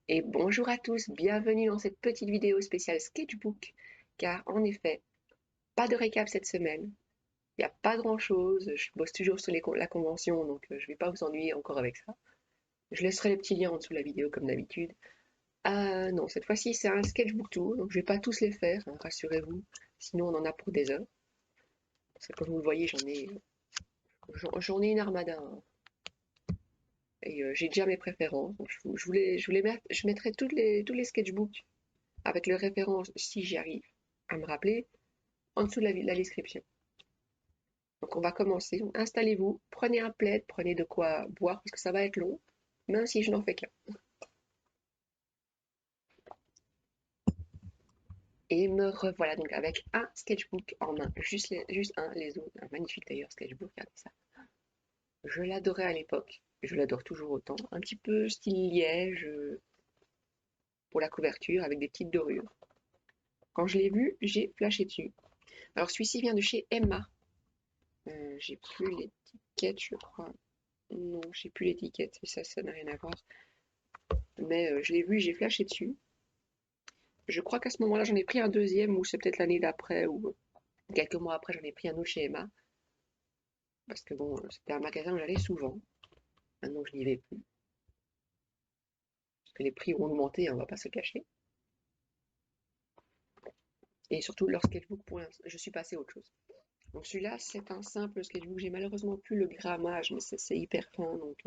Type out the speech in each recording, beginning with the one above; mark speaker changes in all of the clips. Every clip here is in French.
Speaker 1: Et bonjour à tous, bienvenue dans cette petite vidéo spéciale sketchbook, car en effet, pas de récap cette semaine, il n'y a pas grand-chose, je bosse toujours sur la convention, donc je vais pas vous ennuyer encore avec ça. Je laisserai les petits liens en dessous de la vidéo comme d'habitude. Ah non, cette fois-ci c'est un sketchbook tour, donc je vais pas tous les faire, hein, rassurez-vous, sinon on en a pour des heures. Parce que comme vous le voyez, j'en ai une armada, hein, et j'ai déjà mes préférences, donc je mettrai tous les sketchbooks avec leurs références si j'y arrive à me rappeler en dessous de la description. Donc on va commencer. Installez-vous, prenez un plaid, prenez de quoi boire parce que ça va être long, même si je n'en fais qu'un. Et me revoilà donc avec un sketchbook en main, juste un, les autres, un magnifique d'ailleurs sketchbook, regardez ça. Je l'adorais à l'époque, je l'adore toujours autant, un petit peu style liège pour la couverture avec des petites dorures. Quand je l'ai vu, j'ai flashé dessus. Alors celui-ci vient de chez Emma. J'ai plus l'étiquette, je crois. Non, j'ai plus l'étiquette, ça n'a rien à voir. Mais je l'ai vu, j'ai flashé dessus. Je crois qu'à ce moment-là, j'en ai pris un deuxième, ou c'est peut-être l'année d'après, ou quelques mois après, j'en ai pris un autre chez Emma. Parce que bon, c'était un magasin où j'allais souvent. Maintenant, je n'y vais plus. Parce que les prix ont augmenté, hein, on va pas se cacher. Et surtout, leur sketchbook, pour l'instant, je suis passée à autre chose. Donc celui-là, c'est un simple sketchbook. J'ai malheureusement plus le grammage, mais c'est hyper fin, donc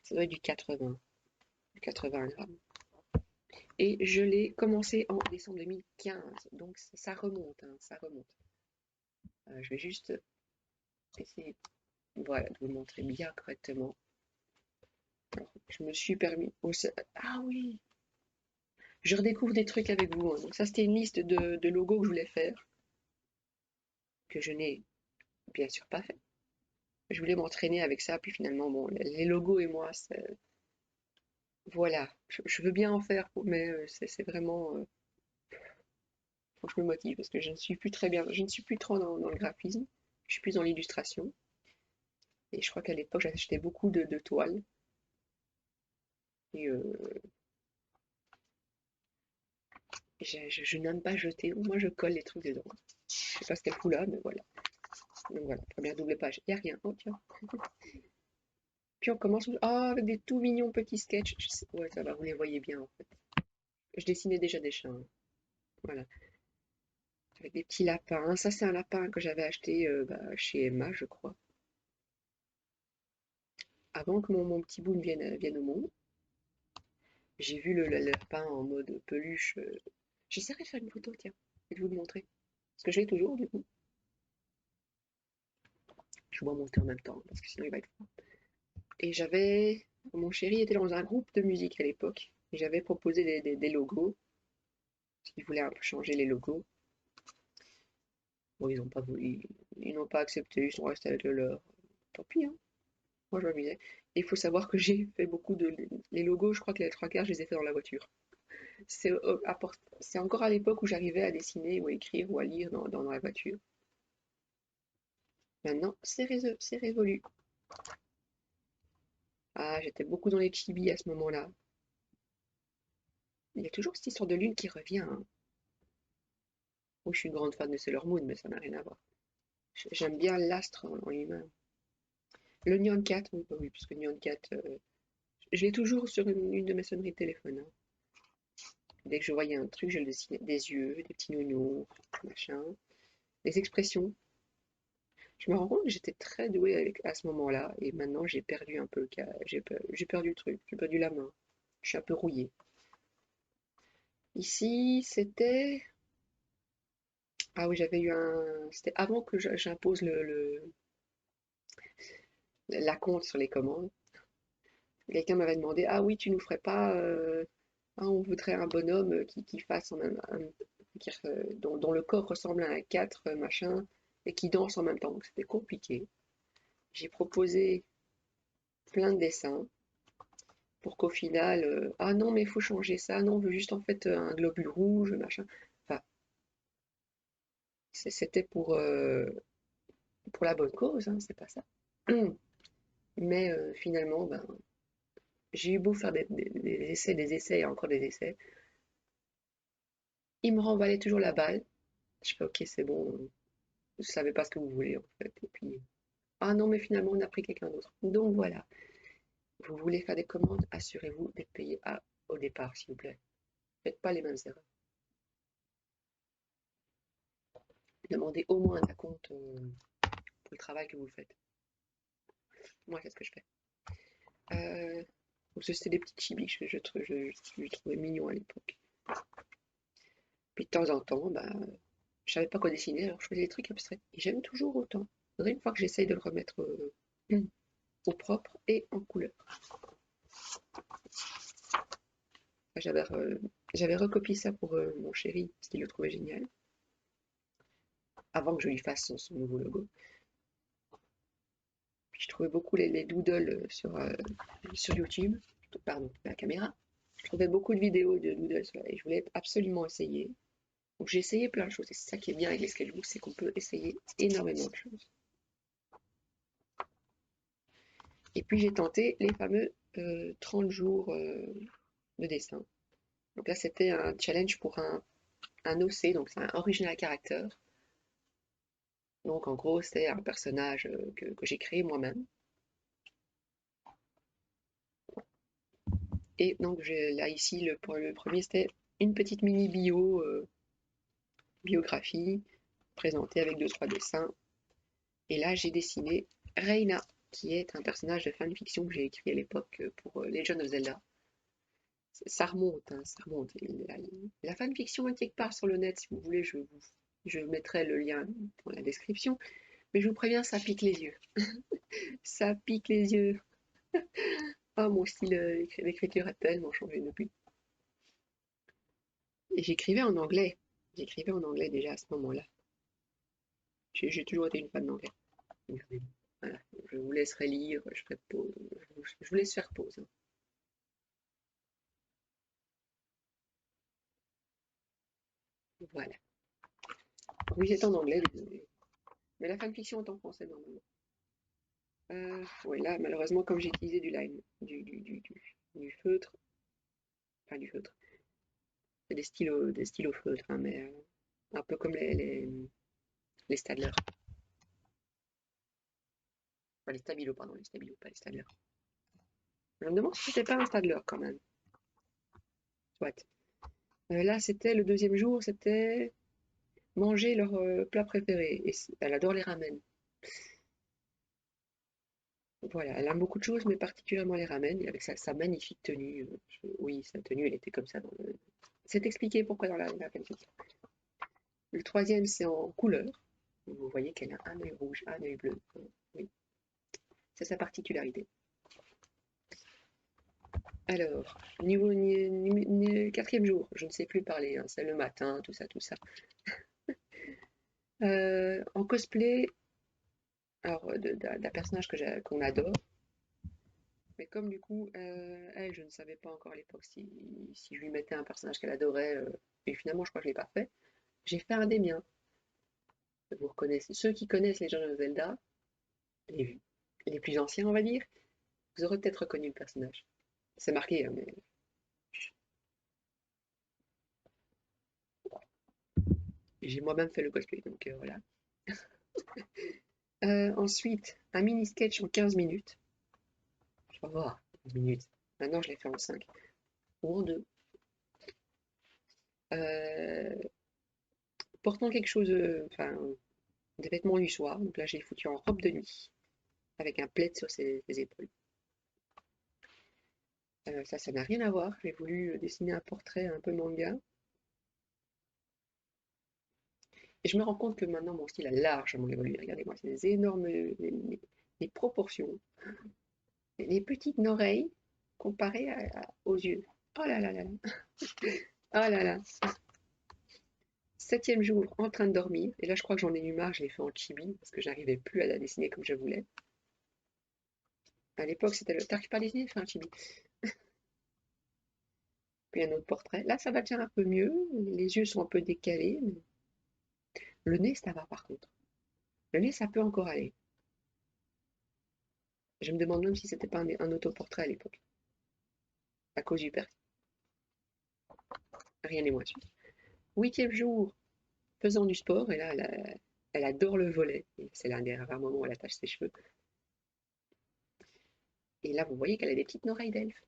Speaker 1: ça doit être du 80, du 80 grammes. Et je l'ai commencé en décembre 2015, donc ça remonte, hein, ça remonte. Je vais juste essayer, voilà, de vous le montrer bien correctement. Alors, je me suis permis. Ah oui, je redécouvre des trucs avec vous, hein. Donc ça, c'était une liste de logos que je voulais faire, que je n'ai bien sûr pas fait. Je voulais m'entraîner avec ça, puis finalement, bon, les logos et moi, voilà, je veux bien en faire, mais c'est vraiment, faut que je me motive parce que je ne suis plus très bien, je ne suis plus trop dans le graphisme, je suis plus dans l'illustration. Et je crois qu'à l'époque, j'achetais beaucoup de toiles et je n'aime pas jeter. Moi, je colle les trucs dedans. Je sais pas ce qu'elle fout là, mais voilà. Donc voilà, première double page. Il n'y a rien. Oh tiens. Puis on commence avec des tout mignons petits sketchs. Ouais, ça va, vous les voyez bien en fait. Je dessinais déjà des chats, hein. Voilà. Avec des petits lapins. Ça, c'est un lapin que j'avais acheté chez Emma, je crois. Avant que mon petit bout vienne au monde. J'ai vu le lapin en mode peluche. J'essaierai de faire une photo, tiens, et de vous le montrer. Parce que je l'ai toujours, du coup. Je bois mon thé en même temps, parce que sinon il va être froid. Et mon chéri était dans un groupe de musique à l'époque. Et j'avais proposé des logos. Parce qu'il voulait un peu changer les logos. Bon, ils n'ont pas voulu, ils n'ont pas accepté, ils sont restés avec le leur. Tant pis, hein. Moi, je m'amusais. Et il faut savoir que j'ai fait beaucoup les logos, je crois que les trois quarts, je les ai fait dans la voiture. C'est encore à l'époque où j'arrivais à dessiner ou à écrire ou à lire dans la voiture. Maintenant, c'est révolu. Ah, j'étais beaucoup dans les chibis à ce moment-là. Il y a toujours cette histoire de lune qui revient, hein. Oui, je suis une grande fan de Sailor Moon, mais ça n'a rien à voir. J'aime bien l'astre en lui-même. Le Nyan Cat, oui, bah oui, puisque Nyan Cat, je l'ai toujours sur une de mes sonneries de téléphone, hein. Dès que je voyais un truc, je le dessinais. Des yeux, des petits nounours, machin. Des expressions. Je me rends compte que j'étais très douée à ce moment-là, et maintenant j'ai perdu un peu j'ai perdu le truc, j'ai perdu la main. Je suis un peu rouillée. Ici, c'était. Ah oui, j'avais eu un. C'était avant que j'impose la compte sur les commandes. Quelqu'un m'avait demandé, ah oui, tu nous ferais pas, on voudrait un bonhomme qui fasse en même, dont le corps ressemble à un 4 machin, et qui danse en même temps. Donc c'était compliqué. J'ai proposé plein de dessins pour qu'au final, ah non, mais il faut changer ça, non, on veut juste en fait un globule rouge, machin. Enfin, c'était pour la bonne cause, hein, c'est pas ça. Mais finalement, ben, J'ai eu beau faire des essais et encore des essais. Il me renvoyait toujours la balle. Je fais ok, c'est bon, je savais pas ce que vous voulez en fait. Et puis, ah non, mais finalement, on a pris quelqu'un d'autre. Donc voilà, vous voulez faire des commandes, assurez-vous d'être payé au départ, s'il vous plaît. Faites pas les mêmes erreurs. Demandez au moins un acompte pour le travail que vous faites. Moi, qu'est-ce que je fais? C'était des petits chibis que je trouvais mignons à l'époque. Puis de temps en temps, bah, je savais pas quoi dessiner, alors je faisais des trucs abstraits. Et j'aime toujours autant. Faudrait une fois que j'essaye de le remettre au propre et en couleur. J'avais j'avais recopié ça pour mon chéri, parce qu'il le trouvait génial, avant que je lui fasse son nouveau logo. Puis je trouvais beaucoup les doodles sur YouTube, pardon, la caméra. Je trouvais beaucoup de vidéos de doodles et je voulais absolument essayer. Donc j'ai essayé plein de choses, et c'est ça qui est bien avec les sketchbooks, c'est qu'on peut essayer énormément de choses. Et puis j'ai tenté les fameux 30 jours de dessin. Donc là c'était un challenge pour un OC, donc c'est un original character. Donc en gros c'est un personnage que j'ai créé moi-même. Et donc là ici le premier c'était une petite mini biographie présentée avec deux trois dessins. Et là j'ai dessiné Reina, qui est un personnage de fanfiction que j'ai écrit à l'époque pour Legend of Zelda. Ça remonte, hein, ça remonte. La fanfiction est quelque part sur le net, si vous voulez, je mettrai le lien dans la description. Mais je vous préviens, ça pique les yeux. Ça pique les yeux. Ah, mon style d'écriture a tellement changé depuis. Et j'écrivais en anglais. J'écrivais en anglais déjà à ce moment-là. J'ai toujours été une fan d'anglais. Voilà. Je vous laisserai lire, je ferai pause. Je vous laisse faire pause, hein. Voilà. Oui, c'est en anglais, désolé. Mais la fanfiction est en français normalement. Oui, là, malheureusement, comme j'ai utilisé du line, du feutre, enfin du feutre, c'est des stylos feutres, hein, mais un peu comme les Stadler. Enfin, les Stabilo, pardon, les Stabilo, pas les Stadler. Je me demande si c'était pas un Stadler quand même. Soit. Là, c'était le deuxième jour, c'était manger leur plat préféré. Et elle adore les ramen. Voilà, elle aime beaucoup de choses, mais particulièrement les ramen, et avec sa magnifique tenue. Oui, sa tenue, elle était comme ça dans le. C'est expliqué pourquoi dans la fanfiction. Le troisième, c'est en couleur. Vous voyez qu'elle a un œil rouge, un œil bleu. Oui, c'est sa particularité. Alors, quatrième jour, je ne sais plus parler, hein, c'est le matin, tout ça, tout ça. En cosplay, alors d'un personnage qu'on adore, mais comme du coup, elle, je ne savais pas encore à l'époque si je lui mettais un personnage qu'elle adorait, et finalement, je crois que je ne l'ai pas fait. J'ai fait un des miens. Vous reconnaissez, ceux qui connaissent les gens de Zelda, les, les plus anciens, on va dire, vous aurez peut-être reconnu le personnage. C'est marqué, hein, mais j'ai moi-même fait le cosplay, donc voilà. Ensuite, un mini sketch en 15 minutes. Je vais voir, 15 minutes. Maintenant, je l'ai fait en 5 ou en 2. Euh, Portant quelque chose, enfin, des vêtements du soir. Donc là, j'ai foutu en robe de nuit, avec un plaid sur ses épaules. Ça n'a rien à voir. J'ai voulu dessiner un portrait un peu manga. Et je me rends compte que maintenant, mon style a largement évolué. Regardez-moi, c'est des énormes les proportions. Les petites oreilles comparées aux yeux. Oh là là là là. Oh là là. Septième jour, en train de dormir. Et là, je crois que j'en ai eu marre. Je l'ai fait en chibi parce que j'arrivais plus à la dessiner comme je voulais. À l'époque, c'était le. T'arrives pas à dessiner, fais un chibi. Puis un autre portrait. Là, ça va déjà un peu mieux. Les yeux sont un peu décalés. Mais le nez, ça va par contre. Le nez, ça peut encore aller. Je me demande même si c'était pas un autoportrait à l'époque. à cause du père. Rien n'est moins sûr. 8e jour, faisant du sport, et là, elle adore le volet. C'est l'un des rares moments où elle attache ses cheveux. Et là, vous voyez qu'elle a des petites oreilles d'elfe.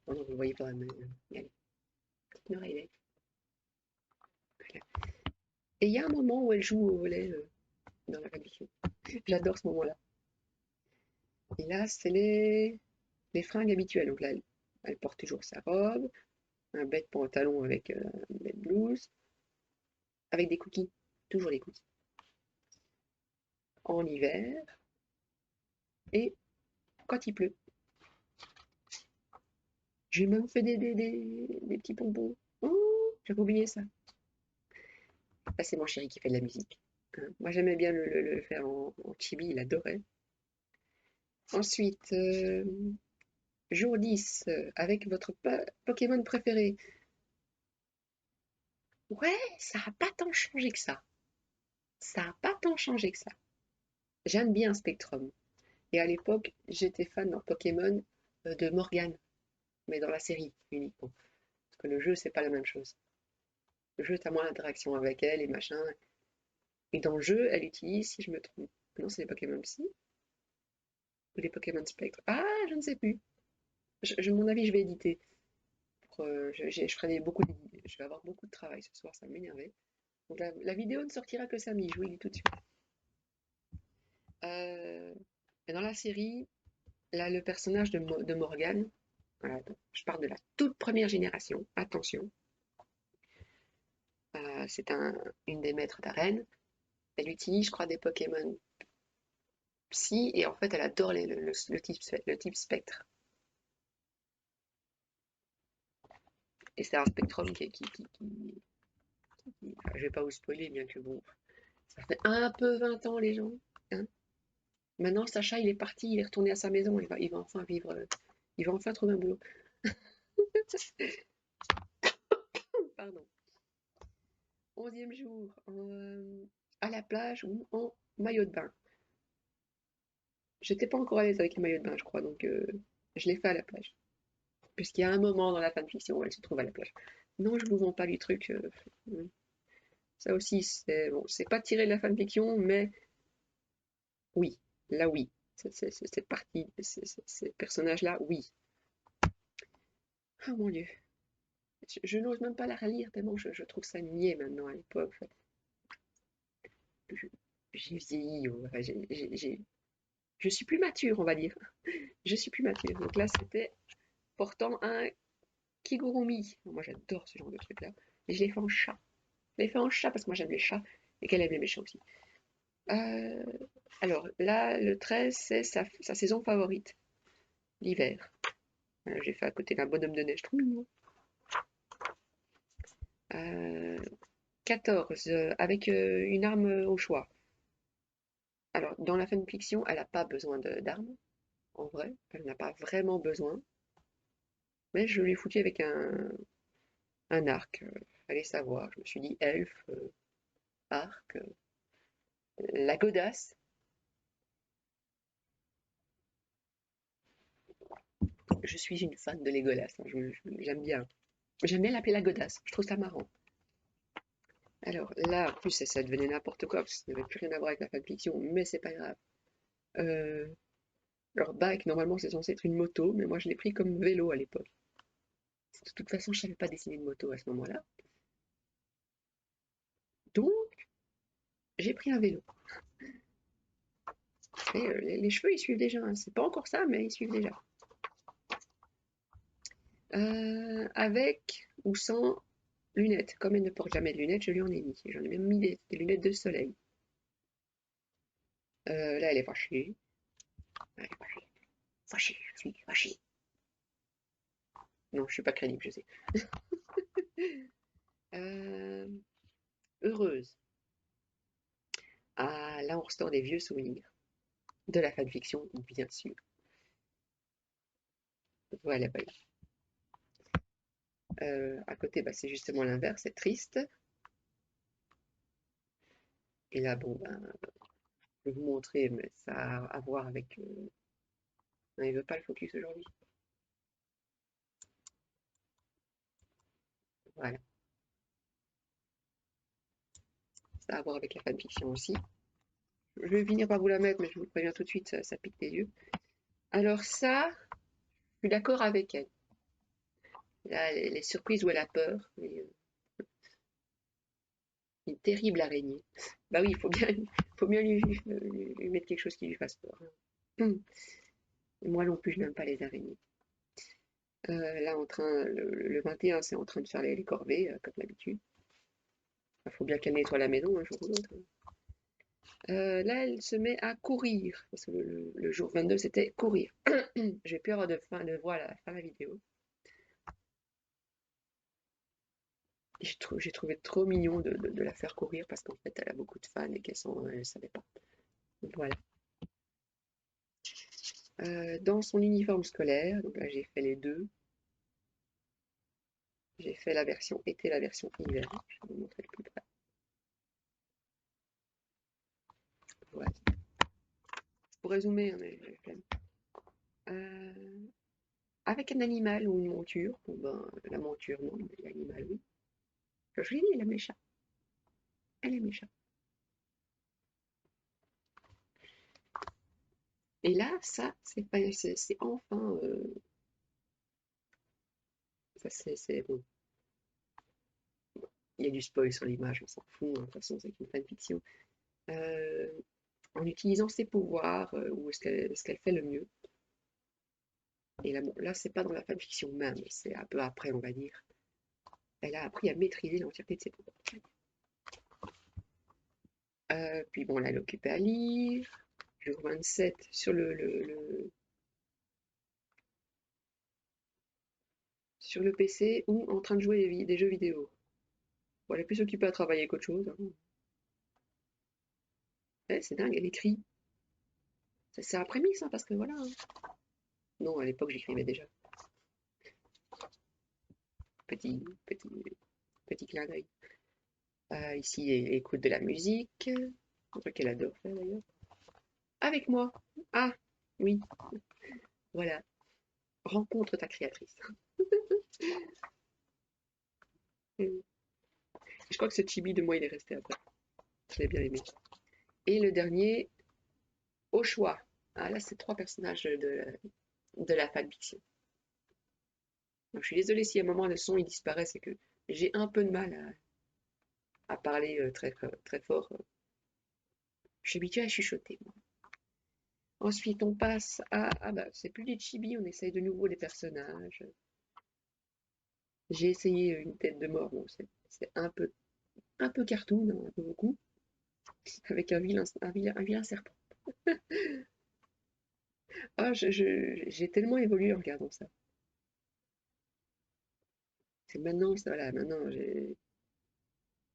Speaker 1: Oh non, vous voyez pas, mais il y a des petites oreilles d'elfe. Voilà. Et il y a un moment où elle joue au volet dans la tradition. J'adore ce moment-là. Et là, c'est les fringues habituelles. Donc là, elle porte toujours sa robe, un bête pantalon avec une bête blouse, avec des cookies. Toujours des cookies. En hiver et quand il pleut. J'ai même fait des petits bonbons. Oh, j'avais oublié ça. Ah, c'est mon chéri qui fait de la musique. Hein. Moi, j'aimais bien le faire en chibi, il adorait. Ensuite, jour 10, avec votre Pokémon préféré. Ouais, ça n'a pas tant changé que ça. Ça n'a pas tant changé que ça. J'aime bien Spectrum. Et à l'époque, j'étais fan dans Pokémon de Morgane, mais dans la série uniquement. Parce que le jeu, c'est pas la même chose. Le jeu, t'as moins d'interaction avec elle et machin. Et dans le jeu, elle utilise, si je me trompe, non, c'est les Pokémon Psy ou les Pokémon Spectre. Ah, je ne sais plus. Mon avis, je vais éditer. Je ferai je vais avoir beaucoup de travail ce soir, ça va m'énerver. Donc la vidéo ne sortira que samedi, je vous le dis tout de suite. Euh, et dans la série, là, le personnage de Morgane, voilà, donc, je parle de la toute première génération, attention, c'est une des maîtres d'arène. Elle utilise, je crois, des Pokémon Psy, et en fait, elle adore le type spectre. Et c'est un Spectrum enfin, je vais pas vous spoiler, bien que bon, ça fait un peu 20 ans, les gens. Hein. Maintenant, Sacha, il est parti, il est retourné à sa maison, il va enfin vivre, il va enfin trouver un boulot. Pardon. 11e jour, à la plage ou en maillot de bain. J'étais pas encore à l'aise avec les maillots de bain, je crois, donc je l'ai fait à la plage. Puisqu'il y a un moment dans la fanfiction où elle se trouve à la plage. Non, je vous vends pas du truc. Ça aussi, c'est bon, c'est pas tiré de la fanfiction, mais oui, là oui. Cette partie, ces personnages-là, oui. Oh mon Dieu. Je n'ose même pas la relire tellement je trouve ça niais maintenant à l'époque. Je- J'ai vieilli, enfin, je suis plus mature, on va dire. Je suis plus mature. Donc là, c'était portant un Kigurumi. Moi, j'adore ce genre de truc-là. Et je l'ai fait en chat. Je l'ai fait en chat parce que moi, j'aime les chats et qu'elle aime les chats aussi. Euh, alors là, le 13, c'est sa saison favorite, l'hiver. J'ai fait à côté d'un bonhomme de neige trop mignon. Euh, 14, avec une arme au choix. Alors, dans la fanfiction, elle n'a pas besoin d'armes, en vrai. Elle n'a pas vraiment besoin. Mais je l'ai foutu avec un arc. Allez savoir. Je me suis dit elfe, arc, la godasse. Je suis une fan de Legolas. Hein, j'aime bien. J'aime bien l'appeler la godasse. Je trouve ça marrant. Alors là, en plus, ça devenait n'importe quoi, parce que ça n'avait plus rien à voir avec la fanfiction, mais c'est pas grave. Euh, alors, bike, normalement, c'est censé être une moto, mais moi, je l'ai pris comme vélo à l'époque. De toute façon, je savais pas dessiner une moto à ce moment-là. Donc, j'ai pris un vélo. Et les cheveux, ils suivent déjà. Hein. C'est pas encore ça, mais ils suivent déjà. Avec ou sans lunettes. Comme elle ne porte jamais de lunettes, je lui en ai mis. J'en ai même mis des lunettes de soleil. Là, elle est fâchée. Elle est fâchée. Fâchée, je suis fâchée. Non, je suis pas crédible, je sais. Euh, heureuse. Ah, là, on ressort des vieux souvenirs. De la fanfiction, bien sûr. Voilà, voilà. À côté, bah, c'est justement l'inverse, c'est triste. Et là, bon, ben, je vais vous montrer, mais ça a à voir avec. Non, il veut pas le focus aujourd'hui. Voilà, ça a à voir avec la fanfiction aussi. Je vais finir par vous la mettre, mais je vous le préviens tout de suite, ça pique des yeux. Alors ça, je suis d'accord avec elle. Là, les surprises où elle a peur, une terrible araignée. Bah oui, faut bien lui mettre quelque chose qui lui fasse peur. Hum. Et moi non plus, je n'aime pas les araignées. Là, le 21, c'est en train de faire les corvées, comme d'habitude. Il faut bien qu'elle nettoie la maison un jour ou l'autre. Là, elle se met à courir, parce que le jour 22, c'était courir. J'ai peur de voir la fin de la vidéo. J'ai trouvé trop mignon de la faire courir, parce qu'en fait, elle a beaucoup de fans et elle ne savait pas. Donc, voilà. Dans son uniforme scolaire, donc là, j'ai fait les deux. J'ai fait la version été, la version hiver. Je vais vous montrer de plus près. Voilà. Je pourrais zoomer, hein, mais j'ai la flemme. Euh, avec un animal ou une monture. Bon ben, la monture, non, mais l'animal, oui. Je l'ai dit, elle aime les chats. Elle aime les chats. Et là, ça, c'est pas, c'est enfin, ça c'est bon. Il y a du spoil sur l'image, on s'en fout, hein, de toute façon, c'est une fanfiction. Euh, en utilisant ses pouvoirs, ou ce qu'elle fait le mieux. Et là, bon, là, c'est pas dans la fanfiction même, c'est un peu après, on va dire. Elle a appris à maîtriser l'entièreté de ses pouvoirs. Puis bon, là, elle est occupée à lire. Jour 27, sur le PC ou en train de jouer des jeux vidéo. Bon, elle est plus occupée à travailler qu'autre chose, hein. Ouais, c'est dingue, elle écrit. C'est après-midi, ça, parce que voilà, hein. Non, à l'époque, j'écrivais déjà. Petit, petit, petit clin d'œil. Ici, elle écoute de la musique. Un truc qu'elle adore faire d'ailleurs. Avec moi. Ah, oui, voilà. Rencontre ta créatrice. Je crois que ce chibi de moi, il est resté après. Je l'ai bien aimé. Et le dernier, au choix. Ah, là, c'est trois personnages de la fanfiction. Donc, je suis désolée si à un moment le son il disparaît, c'est que j'ai un peu de mal à parler très fort. Je suis habituée à chuchoter, moi. Ensuite, on passe à... Ah bah, c'est plus des chibis, on essaye de nouveau des personnages. J'ai essayé une tête de mort, bon, c'est un peu cartoon, hein, un peu beaucoup, avec un vilain serpent. Ah, j'ai tellement évolué en regardant ça. C'est maintenant, voilà, maintenant,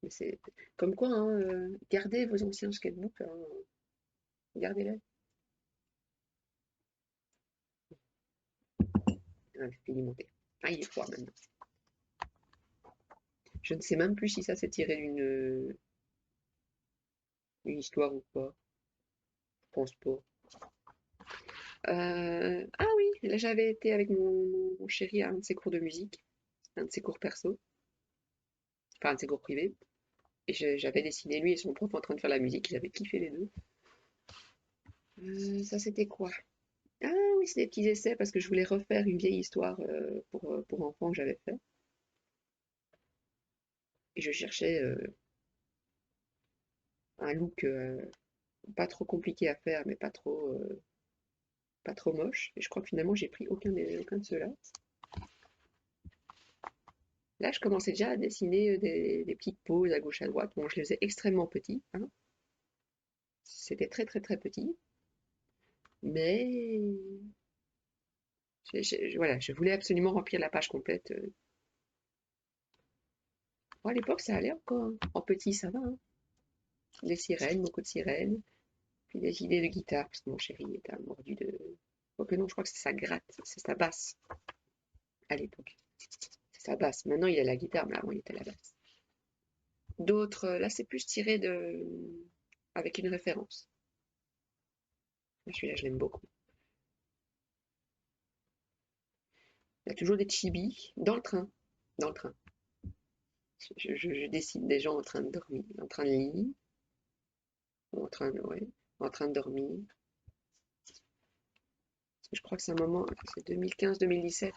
Speaker 1: mais c'est comme quoi, hein, gardez vos anciens sketchbooks, hein, gardez-les. Ah, c'est alimenté. Ah, il est froid maintenant. Je ne sais même plus si ça s'est tiré d'une histoire ou pas. Je pense pas. Ah oui, là j'avais été avec mon chéri à un de ses cours de musique, un de ses cours perso, enfin un de ses cours privés. Et j'avais dessiné lui et son prof en train de faire la musique, ils avaient kiffé les deux. Ça c'était quoi? Ah oui, c'est des petits essais parce que je voulais refaire une vieille histoire pour enfants que j'avais fait. Et je cherchais un look pas trop compliqué à faire, mais pas trop moche. Et je crois que finalement j'ai pris aucun de ceux-là. Là, je commençais déjà à dessiner des petites poses à gauche à droite. Bon, je les faisais extrêmement petits, hein. C'était très petit. Mais voilà, je voulais absolument remplir la page complète. Bon, à l'époque, ça allait encore, hein. En petit, ça va, hein. Des sirènes, beaucoup de sirènes. Puis des idées de guitare, parce que mon chéri était un mordu de... Oh que non, je crois que c'est sa gratte, c'est sa basse, à l'époque. C'est sa basse. Maintenant, il a la guitare, mais avant, il était la basse. D'autres, là, c'est plus tiré avec une référence. Celui-là, je l'aime beaucoup. Il y a toujours des chibis dans le train. Dans le train. Je dessine des gens en train de dormir, en train de lire, ou ouais, en train de dormir. Je crois que c'est un moment, c'est 2015-2017,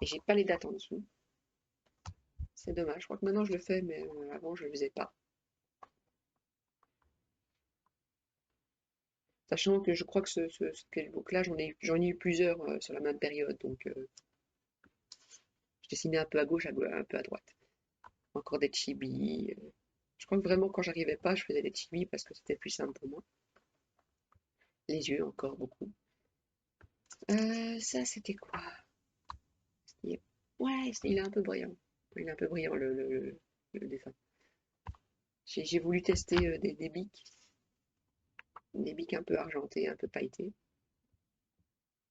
Speaker 1: et j'ai pas les dates en dessous. C'est dommage. Je crois que maintenant je le fais, mais avant je le faisais pas. Sachant que je crois que ce sketchbook-là, j'en ai eu plusieurs sur la même période, donc je dessinais un peu à gauche, un peu à droite. Encore des chibis. Je crois que vraiment quand j'arrivais pas, je faisais des chibis parce que c'était plus simple pour moi. Les yeux encore beaucoup. Ça c'était quoi? Ouais, il est un peu brillant. Il est un peu brillant le dessin. J'ai voulu tester des bics un peu argentés, un peu pailletés.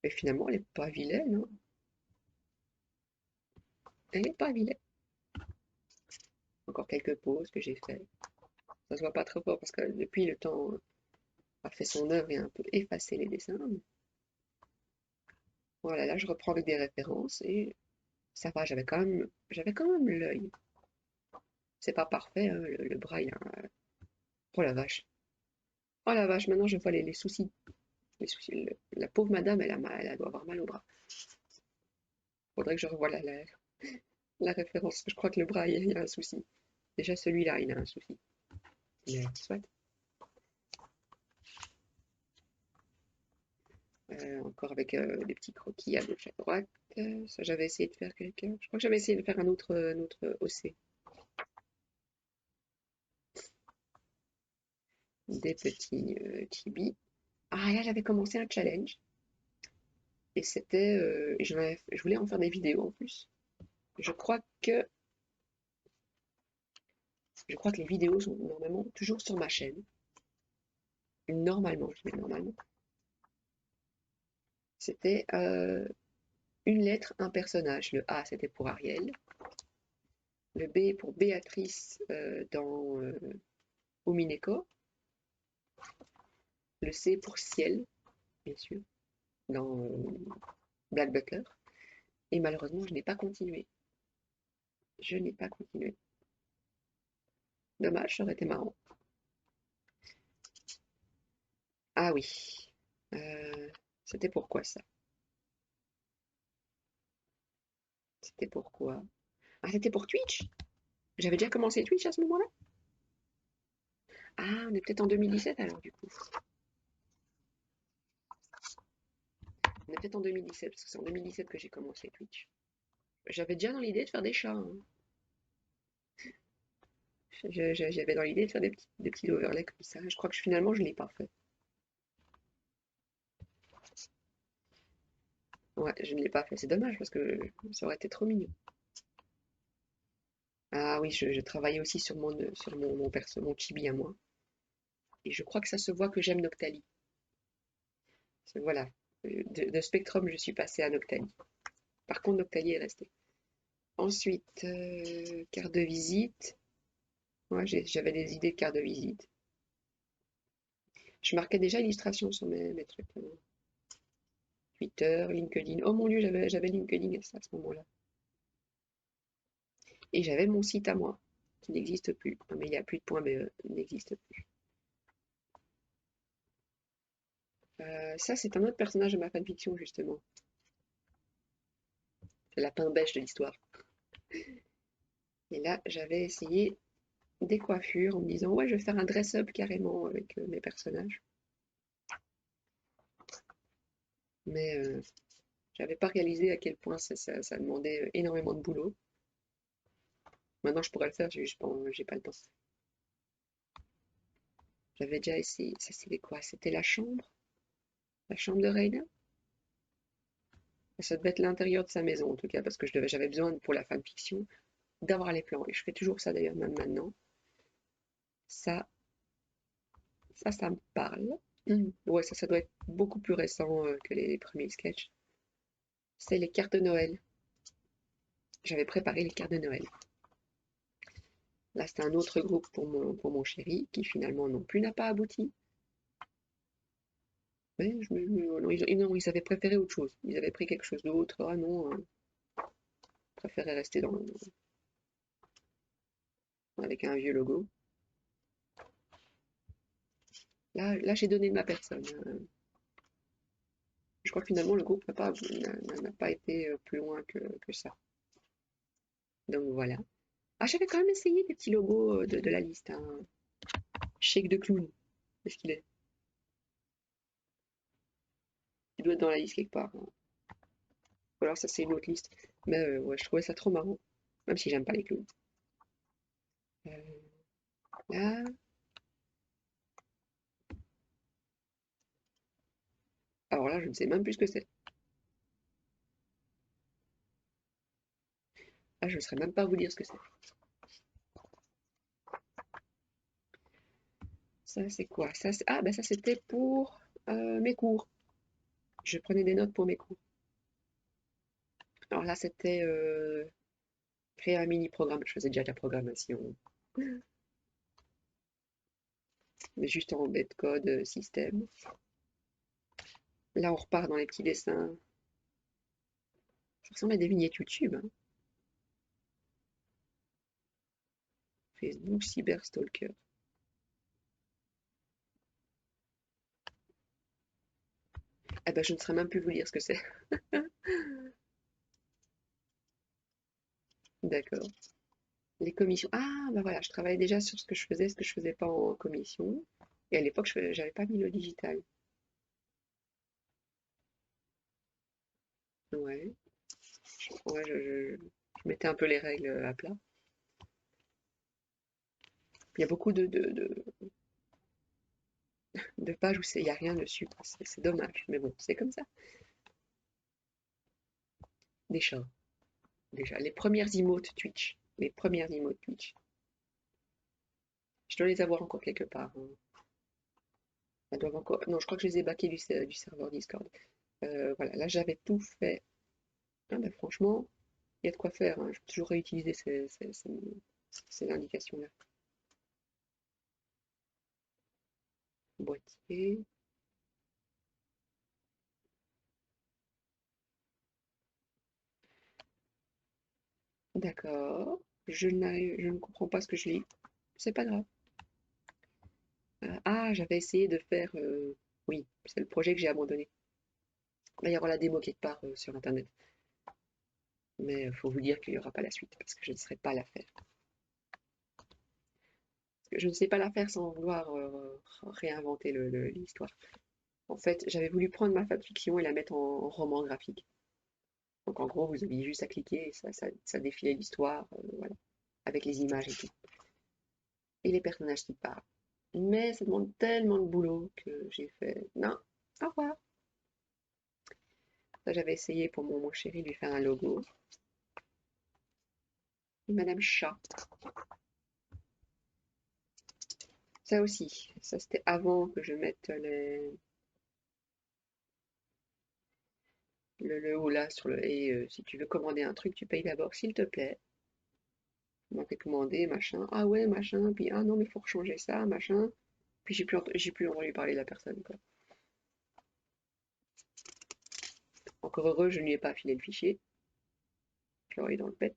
Speaker 1: Mais finalement, elle est pas vilaine, hein. Elle est pas vilaine. Encore quelques poses que j'ai fait. Ça se voit pas trop fort parce que depuis le temps a fait son œuvre et a un peu effacé les dessins. Voilà, là je reprends avec des références et ça va, j'avais quand même l'œil. C'est pas parfait, hein, le bras il a oh la vache. Oh la vache, maintenant je vois les soucis. Les soucis. La pauvre madame, elle doit avoir mal au bras. Faudrait que je revoie la référence. Je crois que le bras, il y a un souci. Déjà celui-là, il a un souci. Mais soit. Encore avec des petits croquis à gauche à droite. Ça, j'avais essayé de faire quelqu'un. Je crois que j'avais essayé de faire un autre OC. Des petits chibis. Ah là, j'avais commencé un challenge. Et c'était. Je voulais en faire des vidéos en plus. Je crois que. Je crois que les vidéos sont normalement toujours sur ma chaîne. Normalement, je dis normalement. C'était une lettre, un personnage. Le A, c'était pour Ariel. Le B pour Béatrice dans Omineko. Le C pour Ciel, bien sûr, dans Black Butler. Et malheureusement, je n'ai pas continué. Je n'ai pas continué. Dommage, ça aurait été marrant. Ah oui. C'était pourquoi ça? C'était pourquoi? Ah, c'était pour Twitch? J'avais déjà commencé Twitch à ce moment-là? Ah, on est peut-être en 2017 alors du coup. On est peut-être en 2017, parce que c'est en 2017 que j'ai commencé Twitch. J'avais déjà dans l'idée de faire des chats, hein. J'avais dans l'idée de faire des petits overlays comme ça. Je crois que finalement, je ne l'ai pas fait. Ouais, je ne l'ai pas fait. C'est dommage parce que ça aurait été trop mignon. Ah oui, je travaillais aussi sur mon chibi à moi. Et je crois que ça se voit que j'aime Noctali. Voilà. De Spectrum, je suis passée à Noctali. Par contre, Noctali est resté. Ensuite, carte de visite. Moi, j'avais des idées de carte de visite. Je marquais déjà illustration sur mes trucs. Twitter, LinkedIn. Oh mon Dieu, j'avais LinkedIn à ce moment-là. Et j'avais mon site à moi, qui n'existe plus. Non, mais il n'y a plus de point .be, il n'existe plus. Ça, c'est un autre personnage de ma fanfiction, justement. C'est la pain beige de l'histoire. Et là, j'avais essayé des coiffures en me disant, ouais, je vais faire un dress-up carrément avec mes personnages. Mais j'avais pas réalisé à quel point ça demandait énormément de boulot. Maintenant, je pourrais le faire, j'ai pas le temps. J'avais déjà essayé. Ça, c'était quoi? C'était la chambre? La chambre de Reina? Ça devait être l'intérieur de sa maison, en tout cas, parce que j'avais besoin, pour la fanfiction, d'avoir les plans. Et je fais toujours ça, d'ailleurs, même maintenant. Ça, ça me parle. Ouais, ça doit être beaucoup plus récent que les premiers sketchs. C'est les cartes de Noël. J'avais préparé les cartes de Noël. Là, c'était un autre groupe pour mon chéri, qui finalement non plus n'a pas abouti. Mais non, ils avaient préféré autre chose. Ils avaient pris quelque chose d'autre. Ah non, préféraient rester dans le. avec un vieux logo. Là j'ai donné de ma personne, hein. Je crois que finalement le groupe n'a pas été plus loin que ça. Donc voilà. Ah, j'avais quand même essayé des petits logos de la liste, hein. Shake de clown, est-ce qu'il est? Il doit être dans la liste quelque part, hein. Ou alors ça c'est une autre liste. Mais ouais, je trouvais ça trop marrant. Même si j'aime pas les clowns. Euh, là. Alors là, je ne sais même plus ce que c'est. Ah, je ne saurais même pas vous dire ce que c'est. Ça, c'est quoi? Ah, ben ça, c'était pour mes cours. Je prenais des notes pour mes cours. Alors là, c'était créer un mini-programme. Je faisais déjà de la programmation, mais juste en bête code système. Là, on repart dans les petits dessins. Ça ressemble à des vignettes YouTube, hein. Facebook Cyberstalker. Ah ben, je ne saurais même plus vous dire ce que c'est. D'accord. Les commissions. Ah, bah voilà, je travaillais déjà sur ce que je faisais pas en commission. Et à l'époque, j'avais pas mis le digital. Ouais, ouais, je mettais un peu les règles à plat. Il y a beaucoup de pages où il n'y a rien dessus, quoi. C'est dommage, mais bon, c'est comme ça. Des chats, déjà. Les premières emotes Twitch. Les premières emotes Twitch. Je dois les avoir encore quelque part, hein. Elles doivent encore. Non, je crois que je les ai backées du serveur Discord. Voilà, là j'avais tout fait. Ah, bah, franchement, il y a de quoi faire, hein. Je peux toujours réutiliser ces indications-là. Boîtier. D'accord. Je ne comprends pas ce que je lis. C'est pas grave. Ah, j'avais essayé de faire. Oui, c'est le projet que j'ai abandonné. Il va y avoir la démo quelque part sur Internet. Mais il faut vous dire qu'il n'y aura pas la suite parce que je ne saurais pas la faire. Parce que je ne sais pas la faire sans vouloir réinventer l'histoire. En fait, j'avais voulu prendre ma fanfiction et la mettre en roman graphique. Donc en gros, vous aviez juste à cliquer et ça défilait l'histoire, voilà, avec les images et tout. Et les personnages qui parlent. Mais ça demande tellement de boulot que j'ai fait non, au revoir. Ça, j'avais essayé pour mon chéri de lui faire un logo. Et Madame Chat. Ça aussi, ça c'était avant que je mette le haut là sur le et si tu veux commander un truc, tu payes d'abord, s'il te plaît. On m'a fait commander, machin. Ah ouais, machin. Puis ah non, mais faut changer ça, machin. Puis j'ai plus entendu parler de la personne, quoi. Encore heureux, je ne lui ai pas filé le fichier. Je l'aurais eu dans le pet.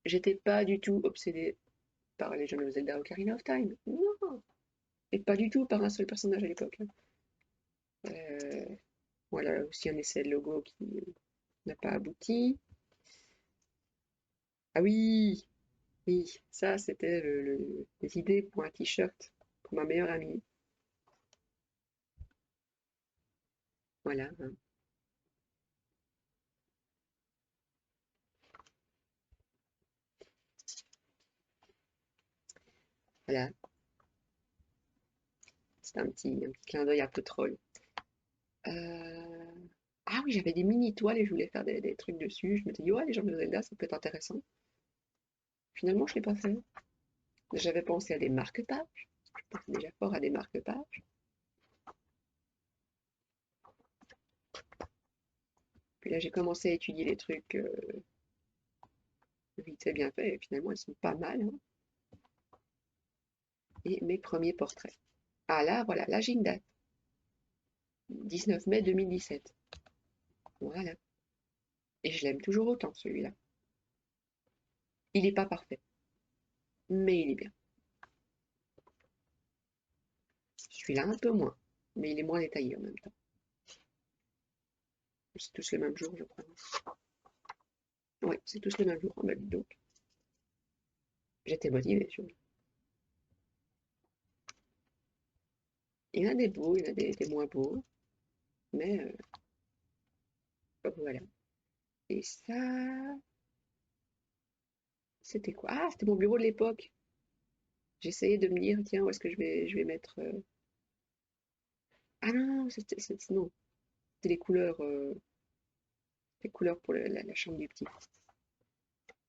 Speaker 1: J'étais pas du tout obsédée par les jeunes de Zelda Ocarina of Time. Non! Et pas du tout par un seul personnage à l'époque, hein. Euh, voilà aussi un essai de logo qui n'a pas abouti. Ah oui! Oui, ça c'était les idées pour un t-shirt pour ma meilleure amie. Voilà, hein. Voilà, c'est un petit clin d'œil un peu troll. Euh, Ah oui, j'avais des mini toiles et je voulais faire des trucs dessus. Je m'étais dit, ouais, les gens de Zelda, ça peut être intéressant. Finalement, je ne l'ai pas fait. J'avais pensé à des marque-pages. Je pensais déjà fort à des marque-pages. Puis là, j'ai commencé à étudier les trucs vite fait, bien fait. Et finalement, elles sont pas mal, hein. Et mes premiers portraits. Ah là, voilà, là, j'ai une date. 19 mai 2017. Voilà. Et je l'aime toujours autant, celui-là. Il n'est pas parfait. mais il est bien. Celui-là un peu moins, mais il est moins détaillé en même temps. C'est tous le même jour, je crois. Oui, c'est tous le même jour. Ah bah dis donc, j'étais motivée, tu vois. Il y en a des beaux, il y en a des moins beaux, mais voilà. Et ça, c'était quoi? Ah, c'était mon bureau de l'époque. J'essayais de me dire, tiens, où est-ce que je vais mettre. Ah non, non, c'était les couleurs pour la chambre du petit.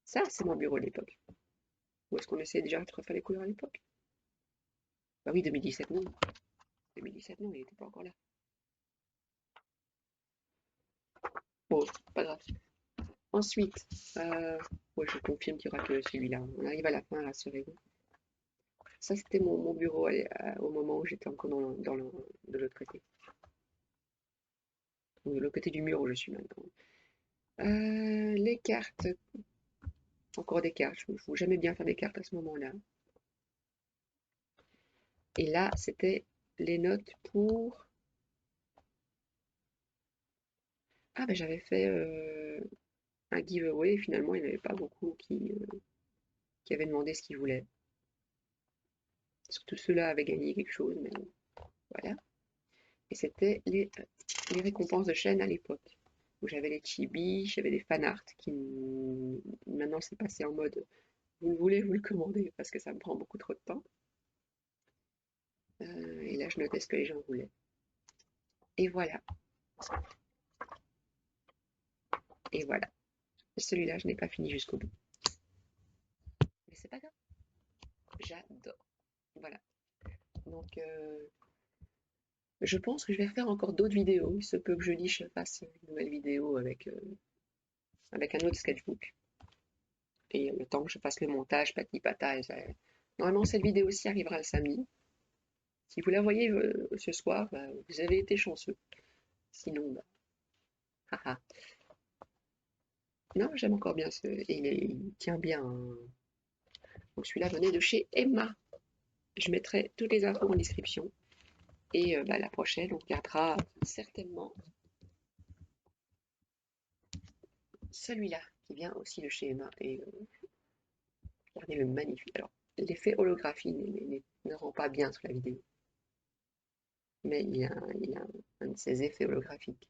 Speaker 1: Ça, c'est mon bureau de l'époque. Ou est-ce qu'on essayait déjà de refaire les couleurs à l'époque? Bah oui, 2017, non. 2017, non, il n'était pas encore là. Bon, pas grave. Ensuite, ouais, je confirme qu'il y aura que celui-là. On arrive à la fin, rassurez-vous. Ça, c'était mon bureau au moment où j'étais encore de l'autre côté. De l'autre côté du mur où je suis maintenant. Les cartes, encore des cartes. Je ne faut jamais bien faire des cartes à ce moment-là. Et là, c'était les notes pour... Ah, ben j'avais fait un giveaway. Et finalement, il n'y en avait pas beaucoup qui avaient demandé ce qu'ils voulaient. Surtout ceux-là avaient gagné quelque chose, mais voilà. Et c'était les récompenses de chaîne à l'époque, où j'avais les chibis, j'avais des fanarts maintenant c'est passé en mode vous le voulez, vous le commandez parce que ça me prend beaucoup trop de temps. Et là je notais ce que les gens voulaient. Et voilà, et voilà. Celui-là je n'ai pas fini jusqu'au bout. Mais c'est pas grave, j'adore. Voilà. Donc je pense que je vais refaire encore d'autres vidéos. Il se peut que je fasse une nouvelle vidéo avec un autre sketchbook. Et le temps que je fasse le montage, pati pata. Normalement, cette vidéo-ci arrivera le samedi. Si vous la voyez ce soir, bah, vous avez été chanceux. Sinon, bah, haha. Non, j'aime encore bien et il tient bien, hein. Donc celui-là venait de chez Emma. Je mettrai toutes les infos en description. Et bah, la prochaine, on regardera certainement celui-là, qui vient aussi de chez Emma. Et regardez le magnifique. Alors, l'effet holographie ne rend pas bien sur la vidéo. Mais il a un de ses effets holographiques.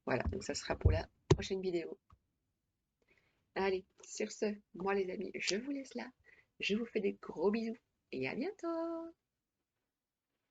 Speaker 1: Voilà, donc ça sera pour la prochaine vidéo. Allez, sur ce, moi les amis, je vous laisse là. Je vous fais des gros bisous et à bientôt!